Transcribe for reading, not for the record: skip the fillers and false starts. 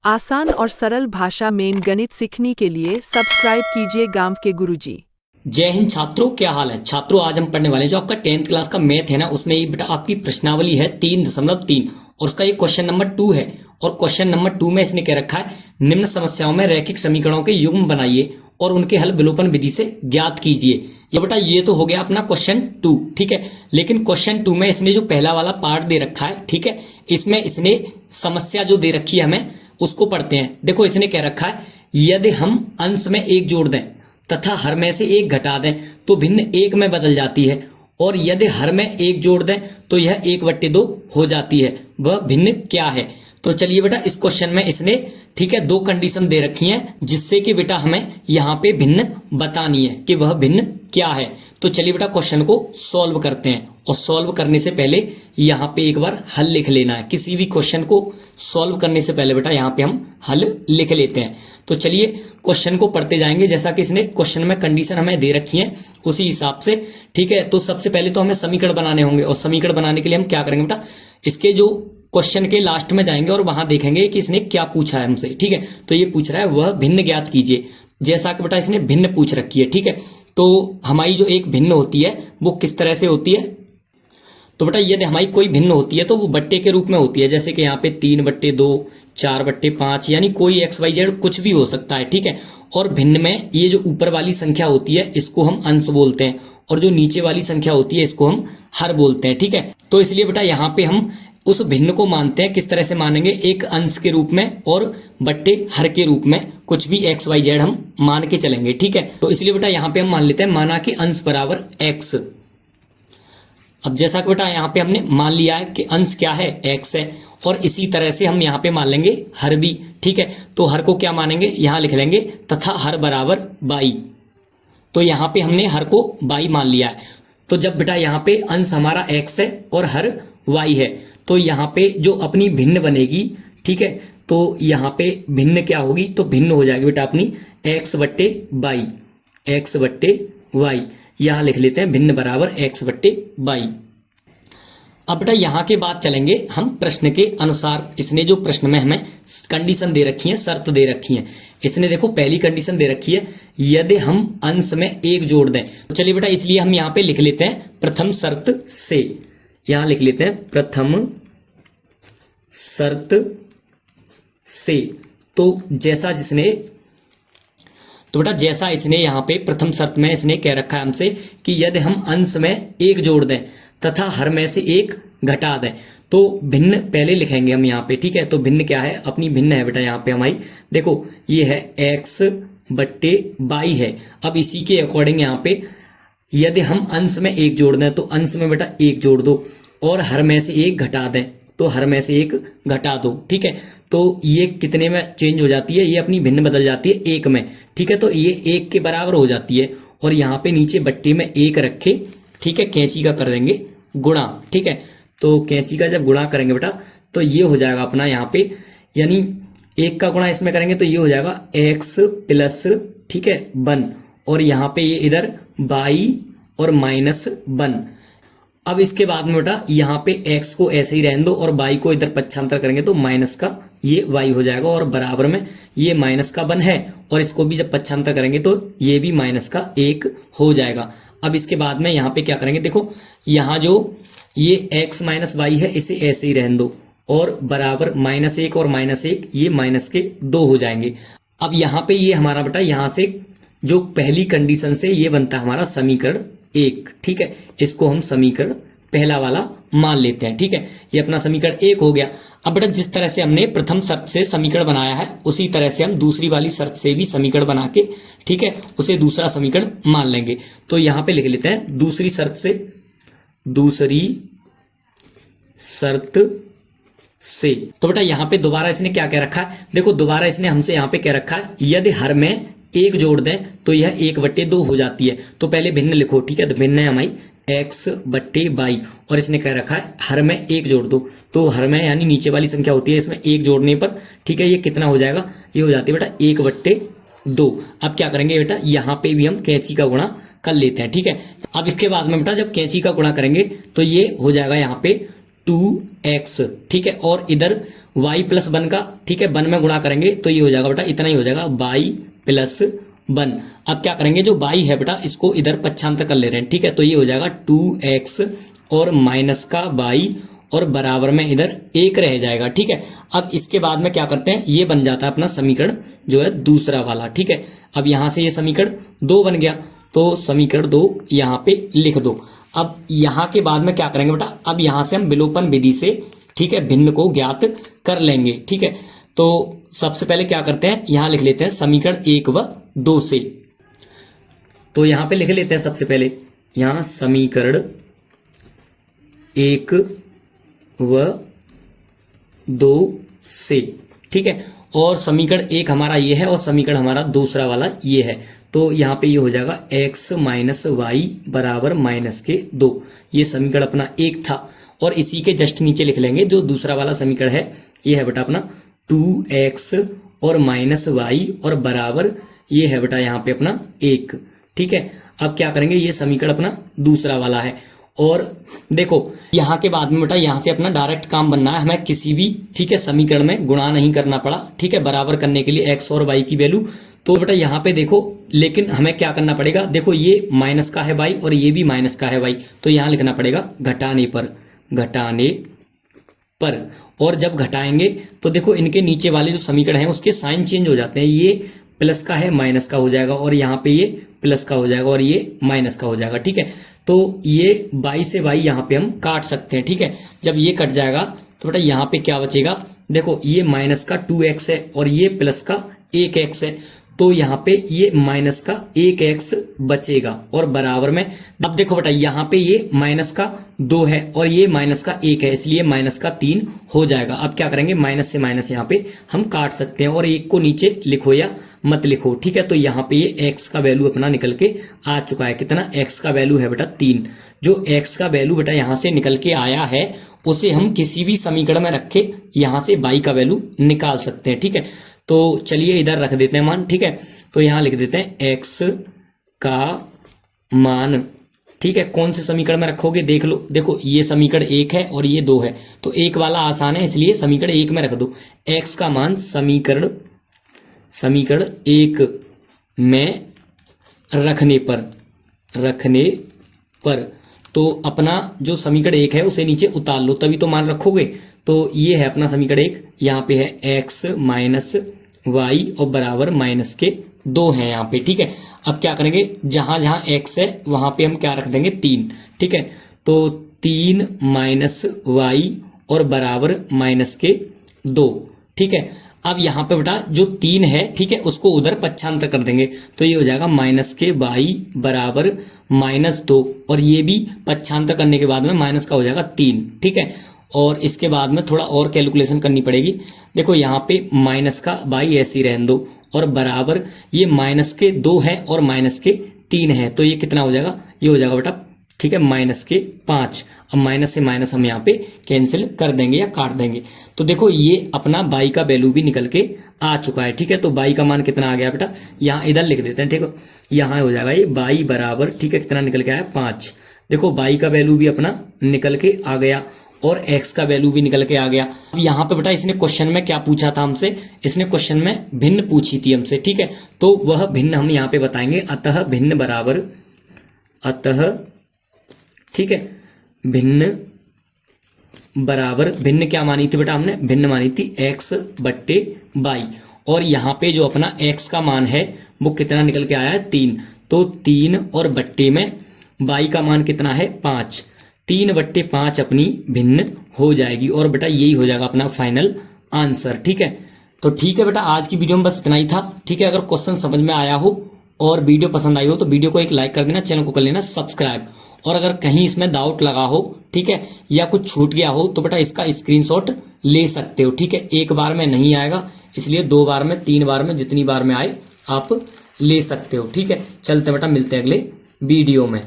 आसान और सरल भाषा में गणित सीखने के लिए सब्सक्राइब कीजिए गांव के गुरुजी। जय हिंद छात्रों, क्या हाल है छात्रों। आज हम पढ़ने वाले हैं जो आपका 10th क्लास का मैथ है ना, उसमें ये बेटा आपकी प्रश्नावली है 3.3 और उसका ये क्वेश्चन नंबर 2 है। और क्वेश्चन नंबर 2 में इसने क्या रखा है, निम्न समस्याओं में रैखिक समीकरणों के युग्म बनाइए और उनके हल विलोपन विधि से ज्ञात कीजिए। ये बेटा ये तो हो गया अपना क्वेश्चन 2, ठीक है। लेकिन क्वेश्चन 2 में इसने जो पहला वाला पार्ट दे रखा है, ठीक है, इसमें इसने समस्या जो दे रखी है हमें उसको पढ़ते हैं। देखो इसने क्या रखा है, यदि हम अंश में एक जोड़ दें तथा हर में से एक घटा दें तो भिन्न एक में बदल जाती है, और यदि हर में एक जोड़ दें तो यह 1/2 हो जाती है। वह भिन्न क्या है? तो चलिए बेटा इस क्वेश्चन में इसने, ठीक है, 2 कंडीशन दे रखी हैं जिससे कि बेटा हमें यहाँ पे भिन्न बतानी है कि वह भिन्न क्या है। तो चलिए बेटा क्वेश्चन को सॉल्व करते हैं, और सॉल्व करने से पहले यहाँ पे एक बार हल लिख लेना है। किसी भी क्वेश्चन को सॉल्व करने से पहले बेटा यहाँ पे हम हल लिख लेते हैं। तो चलिए क्वेश्चन को पढ़ते जाएंगे जैसा कि इसने क्वेश्चन में कंडीशन हमें दे रखी है उसी हिसाब से, ठीक है। तो सबसे पहले तो हमें समीकरण बनाने होंगे, और समीकरण बनाने के लिए हम क्या करेंगे बेटा, इसके जो क्वेश्चन के लास्ट में जाएंगे और वहां देखेंगे कि इसने क्या पूछा है हमसे, ठीक है। तो ये पूछ रहा है वह भिन्न ज्ञात कीजिए, जैसा कि बेटा इसने भिन्न पूछ रखी है, ठीक है। तो हमारी जो एक भिन्न होती है वो किस तरह से होती है, तो बेटा यदि हमारी कोई भिन्न होती है तो वो बट्टे के रूप में होती है। जैसे कि यहाँ पे 3/2, 4/5, यानी कोई XYZ कुछ भी हो सकता है, ठीक है। और भिन्न में ये जो ऊपर वाली संख्या होती है इसको हम अंश बोलते हैं, और जो नीचे वाली संख्या होती है इसको हम हर बोलते हैं, ठीक है। तो इसलिए बेटा यहाँ पे हम उस भिन्न को मानते हैं, किस तरह से मानेंगे, एक अंश के रूप में और बट्टे हर के रूप में, कुछ भी XYZ हम मान के चलेंगे, ठीक है। तो इसलिए बेटा यहाँ पे हम मान लेते हैं, माना कि अंश बराबर x। अब जैसा कि बेटा यहाँ पे हमने मान लिया है कि अंश क्या है, x है, और इसी तरह से हम यहाँ पे मान लेंगे हर भी, ठीक है। तो हर को क्या मानेंगे, यहाँ लिख लेंगे तथा हर बराबर 22। तो यहाँ पे हमने हर को 22 मान लिया है। तो जब बेटा यहाँ पे अंश हमारा x है और हर y है, तो यहाँ पे जो अपनी भिन्न बनेगी, ठीक है, तो यहाँ पे भिन्न क्या होगी, तो भिन्न हो जाएगी बेटा अपनी x/22, x/y। यहाँ लिख लेते हैं भिन्न बराबर x/22। अब बेटा यहाँ के बाद चलेंगे हम प्रश्न के अनुसार। इसने जो प्रश्न में हमें कंडीशन दे रखी है, शर्त दे रखी है, इसने देखो पहली कंडीशन दे रखी है, यदि हम अंश में एक जोड़ दें। तो चलिए बेटा इसलिए हम यहाँ पे लिख लेते हैं प्रथम शर्त से, यहाँ लिख लेते हैं प्रथम शर्त से। तो जैसा जिसने, तो बेटा जैसा इसने यहाँ पे प्रथम शर्त में इसने कह रखा है हमसे कि यदि हम अंश में एक जोड़ दें तथा हर में से एक घटा दें, तो भिन्न पहले लिखेंगे हम यहाँ पे, ठीक है। तो भिन्न क्या है, अपनी भिन्न है बेटा यहाँ पे हमारी, देखो ये है x/22 है। अब इसी के अकॉर्डिंग यहाँ पे यदि हम अंश में एक जोड़ दें तो अंश में बेटा एक जोड़ दो, और हर में से एक घटा दें तो हर में से एक घटा दो, ठीक है। तो ये कितने में चेंज हो जाती है, ये अपनी भिन्न बदल जाती है एक में, ठीक है। तो ये एक के बराबर हो जाती है, और यहाँ पे नीचे बट्टी में एक रखे, ठीक है, कैंची का कर देंगे गुणा, ठीक है। तो कैंची का जब गुणा करेंगे बेटा तो ये हो जाएगा अपना यहाँ पे, यानी एक का गुणा इसमें करेंगे तो ये हो जाएगा x+, ठीक है, 1, और यहाँ पे ये इधर y और -1। अब इसके बाद में बेटा यहाँ पे x को ऐसे ही रहने दो और y को इधर पक्षांतर करेंगे तो माइनस का ये y हो जाएगा, और बराबर में ये -1 है, और इसको भी जब पक्षांतर करेंगे तो ये भी -1 हो जाएगा। अब इसके बाद में यहाँ पे क्या करेंगे, देखो यहाँ जो ये x - y है इसे ऐसे ही रहने दो, और बराबर -1 और -1 ये -2 हो जाएंगे। अब यहाँ पे ये हमारा बेटा यहाँ से जो पहली कंडीशन से ये बनता है हमारा समीकरण 1, ठीक है। इसको हम समीकरण पहला वाला मान लेते हैं, ठीक है। ये अपना समीकरण 1 हो गया। अब बेटा जिस तरह से हमने प्रथम शर्त से समीकरण बनाया है उसी तरह से हम दूसरी वाली शर्त से भी समीकरण बना के, ठीक है, उसे दूसरा समीकरण मान लेंगे। तो यहाँ पे लिख लेते हैं दूसरी शर्त से, दूसरी शर्त से। तो बेटा यहाँ पे दोबारा इसने क्या कह रखा है, देखो दोबारा इसने हमसे यहाँ पे कह रखा है यदि हर में एक जोड़ दें तो यह 1/2 हो जाती है। तो पहले भिन्न लिखो, ठीक है। तो भिन्न है हमारी x/22, और इसने कह रखा है हर में एक जोड़ दो। तो हर में यानी नीचे वाली संख्या होती है, इसमें एक जोड़ने पर, ठीक है, ये कितना हो जाएगा, ये हो जाती है बेटा 1/2। अब क्या करेंगे बेटा, यहाँ पे भी हम कैंची का गुणा कर लेते हैं, ठीक है। अब इसके बाद में बेटा जब कैंची का गुणा करेंगे तो ये हो जाएगा यहाँ पे 2x, ठीक है, और इधर y प्लस 1 का, ठीक है, 1 में गुणा करेंगे तो ये हो जाएगा बेटा, इतना ही हो जाएगा y प्लस 1। अब क्या करेंगे, जो y है बेटा इसको इधर पक्षांतर कर ले रहे हैं, ठीक है, तो ये हो जाएगा 2x और माइनस का y और बराबर में इधर 1 रह जाएगा, ठीक है। अब इसके बाद में क्या करते हैं, ये बन जाता है अपना समीकरण जो है दूसरा वाला, ठीक है। अब यहां से ये समीकरण 2 बन गया, तो समीकरण 2 यहां पे लिख दो। अब यहां के बाद में क्या करेंगे बेटा, अब यहां से हम विलोपन विधि से, ठीक है, भिन्न को ज्ञात कर लेंगे, ठीक है। तो सबसे पहले क्या करते हैं, यहां लिख लेते हैं समीकरण 1 व 2 से। तो यहां पे लिख लेते हैं सबसे पहले, यहां समीकरण 1 व 2 से, ठीक है। और समीकरण 1 हमारा ये है और समीकरण हमारा दूसरा वाला ये है, तो यहाँ पे ये हो जाएगा x माइनस वाई बराबर माइनस के 2। ये समीकरण अपना 1 था, और इसी के जस्ट नीचे लिख लेंगे जो दूसरा वाला समीकरण है, ये है बेटा अपना 2x और माइनस वाई और बराबर ये है बेटा यहाँ पे अपना 1, ठीक है। अब क्या करेंगे, ये समीकरण अपना दूसरा वाला है, और देखो यहाँ के बाद में बेटा यहाँ से अपना डायरेक्ट काम बनना है, हमें किसी भी, ठीक है, समीकरण में गुणा नहीं करना पड़ा, ठीक है, बराबर करने के लिए x और y की वैल्यू। तो बेटा यहाँ पे देखो, लेकिन हमें क्या करना पड़ेगा, देखो ये माइनस का है y और ये भी माइनस का है y, तो यहाँ लिखना पड़ेगा घटाने पर। और जब घटाएंगे तो देखो इनके नीचे वाले जो समीकरण है उसके साइन चेंज हो जाते हैं, ये प्लस का है माइनस का हो जाएगा, और यहाँ पे ये प्लस का हो जाएगा और ये माइनस का हो जाएगा, ठीक है। तो ये y से y यहाँ पे हम काट सकते हैं, ठीक है। जब ये कट जाएगा तो बेटा यहाँ पे क्या बचेगा, देखो ये माइनस का 2x है और ये प्लस का 1x है, तो यहाँ पे ये माइनस का 1x बचेगा और बराबर में, अब देखो बेटा यहाँ पे ये माइनस का 2 है और ये माइनस का 1 है, इसलिए माइनस का 3 हो जाएगा। अब क्या करेंगे, माइनस से माइनस यहाँ पे हम काट सकते हैं, और 1 को नीचे लिखो या मत लिखो, ठीक है। तो यहाँ पे ये x का वैल्यू अपना निकल के आ चुका है, कितना, x का वैल्यू है बेटा 3। जो x का वैल्यू बेटा यहाँ से निकल के आया है उसे हम किसी भी समीकरण में रख के यहाँ से y का वैल्यू निकाल सकते हैं, ठीक है। तो चलिए इधर रख देते हैं मान, ठीक है। तो यहाँ लिख देते हैं x का मान, ठीक है। कौन से समीकरण में रखोगे देख लो, देखो ये समीकरण 1 है और ये 2 है, तो 1 वाला आसान है इसलिए समीकरण 1 में रख दो। x का मान समीकरण 1 में रखने पर तो अपना जो समीकरण 1 है उसे नीचे उतार लो, तभी तो मान रखोगे। तो ये है अपना समीकरण 1, यहाँ पे है x माइनस वाई और बराबर माइनस के 2 है यहाँ पे, ठीक है। अब क्या करेंगे, जहां जहां x है वहां पे हम क्या रख देंगे 3, ठीक है। तो 3 माइनस वाई और बराबर माइनस के 2, ठीक है। अब यहाँ पे बेटा जो 3 है, ठीक है, उसको उधर पक्षांतर कर देंगे, तो ये हो जाएगा माइनस के वाई बराबर माइनस 2, और ये भी पक्षांतर करने के बाद में माइनस का हो जाएगा 3, ठीक है। और इसके बाद में थोड़ा और कैलकुलेशन करनी पड़ेगी, देखो यहाँ पे माइनस का वाई ऐसे ही रहने दो, और बराबर ये माइनस के 2 है और माइनस के 3 है, तो ये कितना हो जाएगा, ये हो जाएगा बेटा, ठीक है, माइनस के 5। अब माइनस से माइनस हम यहाँ पे कैंसिल कर देंगे या काट देंगे, तो देखो ये अपना y का वैल्यू भी निकल के आ चुका है, ठीक है। तो y का मान कितना आ गया बेटा, यहाँ इधर लिख देते हैं, ठीक है। यहाँ हो जाएगा ये y बराबर, ठीक है, कितना निकल के आया 5। देखो y का वैल्यू भी अपना निकल के आ गया और x का वैल्यू भी निकल के आ गया। अब यहाँ पे बेटा इसने क्वेश्चन में क्या पूछा था हमसे, इसने क्वेश्चन में भिन्न पूछी थी हमसे, ठीक है। तो वह भिन्न हम यहाँ पे बताएंगे, अतः भिन्न बराबर, अतः, ठीक है, भिन्न बराबर, भिन्न क्या मानी थी बेटा हमने, भिन्न मानी थी x बट्टे y, और यहाँ पे जो अपना x का मान है वो कितना निकल के आया है 3, तो 3 और बट्टे में y का मान कितना है 5, 3/5 अपनी भिन्न हो जाएगी, और बेटा यही हो जाएगा अपना फाइनल आंसर, ठीक है। तो ठीक है बेटा, आज की वीडियो में बस इतना ही था, ठीक है। अगर क्वेश्चन समझ में आया हो और वीडियो पसंद आई हो तो वीडियो को एक लाइक कर देना, चैनल को कर लेना सब्सक्राइब, और अगर कहीं इसमें डाउट लगा हो, ठीक है, या कुछ छूट गया हो तो बेटा इसका स्क्रीनशॉट ले सकते हो, ठीक है। एक बार में नहीं आएगा, इसलिए 2 बार में, 3 बार में, जितनी बार में आए आप ले सकते हो, ठीक है। चलते बेटा, मिलते हैं अगले वीडियो में।